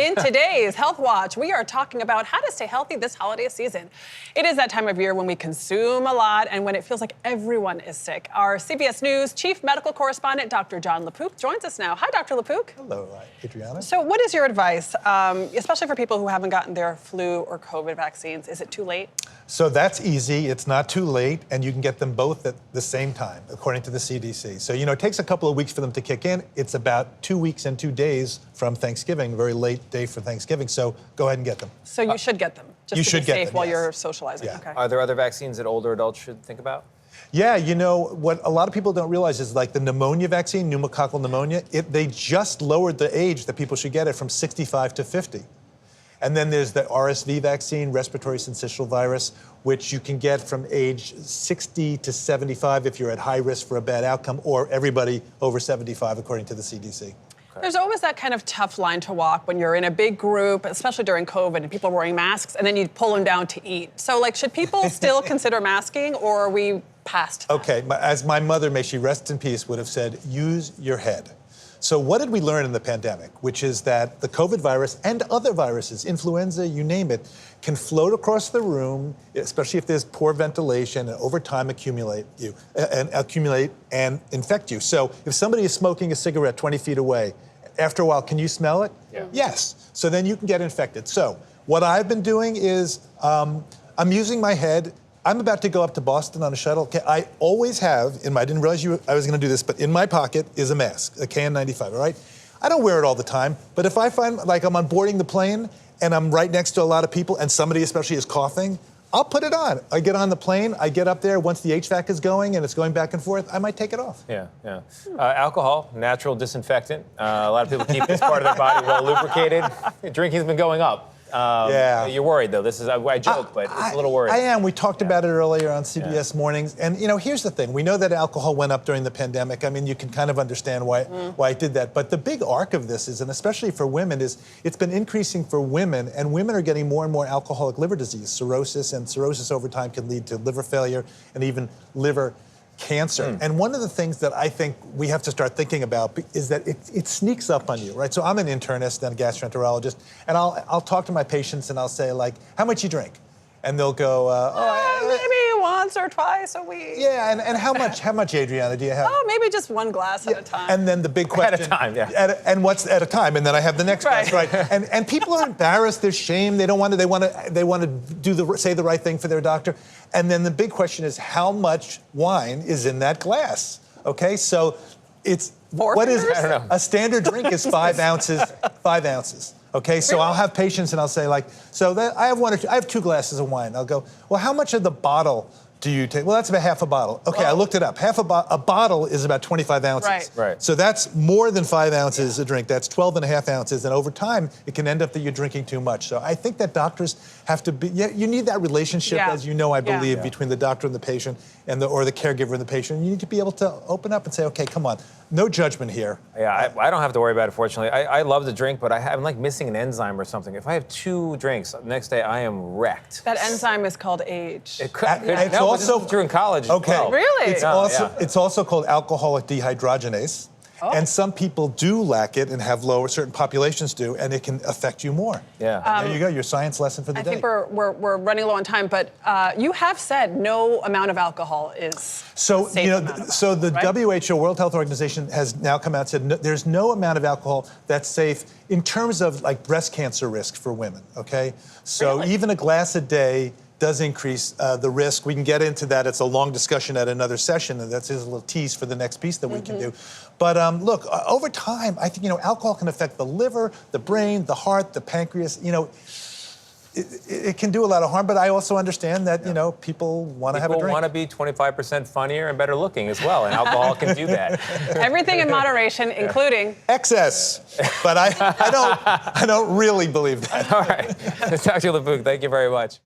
In today's Health Watch, we are talking about how to stay healthy this holiday season. It is that time of year when we consume a lot and when it feels like everyone is sick. Our CBS News chief medical correspondent, Dr. Jon LaPook, joins us now. Hi, Dr. LaPook. Hello, Adriana. So what is your advice, especially for people who haven't gotten their flu or COVID vaccines? Is it too late? So that's easy. It's not too late, and you can get them both at the same time, according to the CDC. So, it takes a couple of weeks for them to kick in. It's about 2 weeks and 2 days from Thanksgiving, very late day for Thanksgiving. So go ahead and get them. So you should get them, just you to should be get safe them, while yes. you're socializing. Yeah. Okay. Are there other vaccines that older adults should think about? Yeah, what a lot of people don't realize is like the pneumonia vaccine, pneumococcal pneumonia, they just lowered the age that people should get it from 65 to 50. And then there's the RSV vaccine, respiratory syncytial virus, which you can get from age 60 to 75 if you're at high risk for a bad outcome, or everybody over 75, according to the CDC. There's always that kind of tough line to walk when you're in a big group, especially during COVID, and people are wearing masks, and then you pull them down to eat. So, should people still consider masking, or are we past that? Okay, as my mother, may she rest in peace, would have said, use your head. So what did we learn in the pandemic? Which is that the COVID virus and other viruses, influenza, you name it, can float across the room, especially if there's poor ventilation, and over time accumulate and infect you. So if somebody is smoking a cigarette 20 feet away, after a while, can you smell it? Yeah. Yes. So then you can get infected. So what I've been doing is I'm using my head. I'm about to go up to Boston on a shuttle. Okay, I always have, I didn't realize I was going to do this, but in my pocket is a mask, a KN95, all right? I don't wear it all the time, but if I find I'm on boarding the plane and I'm right next to a lot of people and somebody especially is coughing, I'll put it on. I get on the plane, I get up there, once the HVAC is going and it's going back and forth, I might take it off. Yeah. Alcohol, natural disinfectant. A lot of people keep this part of their body well lubricated. Drinking's been going up. Yeah. You're worried, though. I joke, but it's a little worried. I am. We talked about it earlier on CBS Mornings. And, here's the thing. We know that alcohol went up during the pandemic. I mean, you can kind of understand why it did that. But the big arc of this is, and especially for women, is it's been increasing for women. And women are getting more and more alcoholic liver disease, cirrhosis. And cirrhosis over time can lead to liver failure and even liver cancer. And one of the things that I think we have to start thinking about is that it sneaks up on you, right? So I'm an internist and a gastroenterologist, and I'll talk to my patients and I'll say, how much you drink? And they'll go, maybe once or twice a week. Yeah, and how much, Adriana, do you have? Oh, maybe just one glass at a time. And then the big question. At a time, yeah. And what's at a time? And then I have the next glass, right? And people are embarrassed. There's shame. They want to say the right thing for their doctor. And then the big question is, how much wine is in that glass? Okay, so it's what is I don't know. A standard drink is 5 ounces. 5 ounces. Okay, so I'll have patients and I'll say I have 2 glasses of wine. I'll go, well, how much of the bottle do you take? Well, that's about half a bottle. Okay, I looked it up. A bottle is about 25 ounces. Right. So that's more than 5 ounces a drink. That's 12 and a half ounces. And over time, it can end up that you're drinking too much. So I think that doctors have to be, you need that relationship, as you know, I believe, between the doctor and the patient or the caregiver and the patient. You need to be able to open up and say, okay, come on, no judgment here. Yeah, I don't have to worry about it, fortunately. I love to drink, but I'm missing an enzyme or something. If I have 2 drinks, the next day I am wrecked. That enzyme is called age. It's also true in college. Okay. Well. Really? It's also called alcoholic dehydrogenase. Oh. And some people do lack it and have lower, certain populations do, and it can affect you more. Yeah. There you go, your science lesson for the day. I think we're running low on time, but you have said no amount of alcohol is so, safe amount of so the right? WHO, World Health Organization, has now come out and said there's no amount of alcohol that's safe in terms of breast cancer risk for women, okay? So Really? even a glass a day does increase the risk. We can get into that. It's a long discussion at another session, and that's just a little tease for the next piece that we can do. But look, over time, I think, alcohol can affect the liver, the brain, the heart, the pancreas. It can do a lot of harm, but I also understand that, people want to have a drink. People want to be 25% funnier and better looking as well, and alcohol can do that. Everything in moderation, including excess. But I don't really believe that. All right. Dr. LaPook, thank you very much.